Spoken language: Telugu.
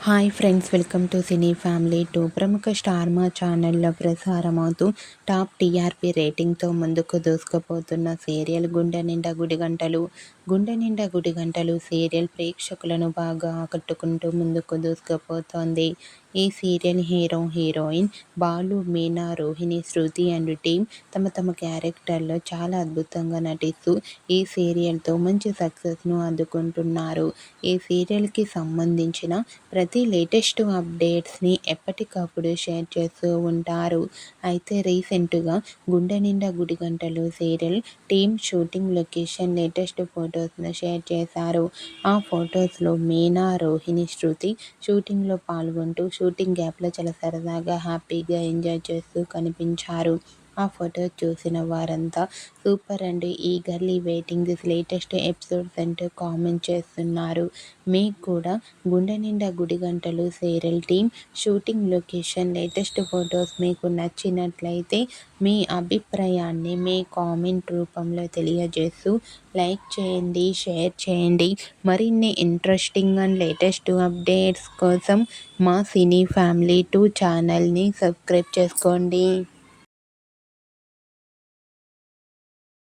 Hi friends, welcome to cine family 2. ప్రముఖ స్టార్ మా ఛానల్లో ప్రసారమవుతూ టాప్ టీఆర్పీ రేటింగ్తో ముందుకు దూసుకుపోతున్న సీరియల్ గుండె నిండా గుడిగంటలు. గుండె నిండా గుడిగంటలు సీరియల్ ప్రేక్షకులను బాగా ఆకట్టుకుంటూ ముందుకు దూసుకుపోతోంది. ఈ serial hero, heroine Balu, Meena, Rohini, Shruti and team తమ క్యారెక్టర్లో చాలా అద్భుతంగా నటిస్తూ ఈ సీరియల్తో మంచి సక్సెస్ను అందుకుంటున్నారు. ఈ సీరియల్కి సంబంధించిన ప్రతి లేటెస్ట్ అప్డేట్స్ని ఎప్పటికప్పుడు షేర్ చేస్తూ ఉంటారు. అయితే రీసెంట్గా Gunde Ninda Gudigantalu serial team shooting location latest ఫొటోస్ను షేర్ చేశారు. ఆ ఫొటోస్లో మీనా, రోహిణి, శృతి షూటింగ్లో పాల్గొంటూ షూటింగ్ గ్యాప్లో చాలా సరదాగా హ్యాపీగా ఎంజాయ్ చేస్తూ కనిపించారు. ఆ ఫొటో చూసిన వారంతా super and eagerly waiting this latest episodes అంటూ కామెంట్ చేస్తున్నారు. మీకు కూడా Gunde Ninda Gudigantalu serial team shooting location latest photos మీకు నచ్చినట్లయితే మీ అభిప్రాయాన్ని మీ కామెంట్ రూపంలో తెలియజేస్తూ లైక్ చేయండి, షేర్ చేయండి. మరిన్ని ఇంట్రెస్టింగ్ అండ్ లేటెస్ట్ అప్డేట్స్ కోసం మా సినీ ఫ్యామిలీ 2 ఛానల్ని సబ్స్క్రైబ్ చేసుకోండి.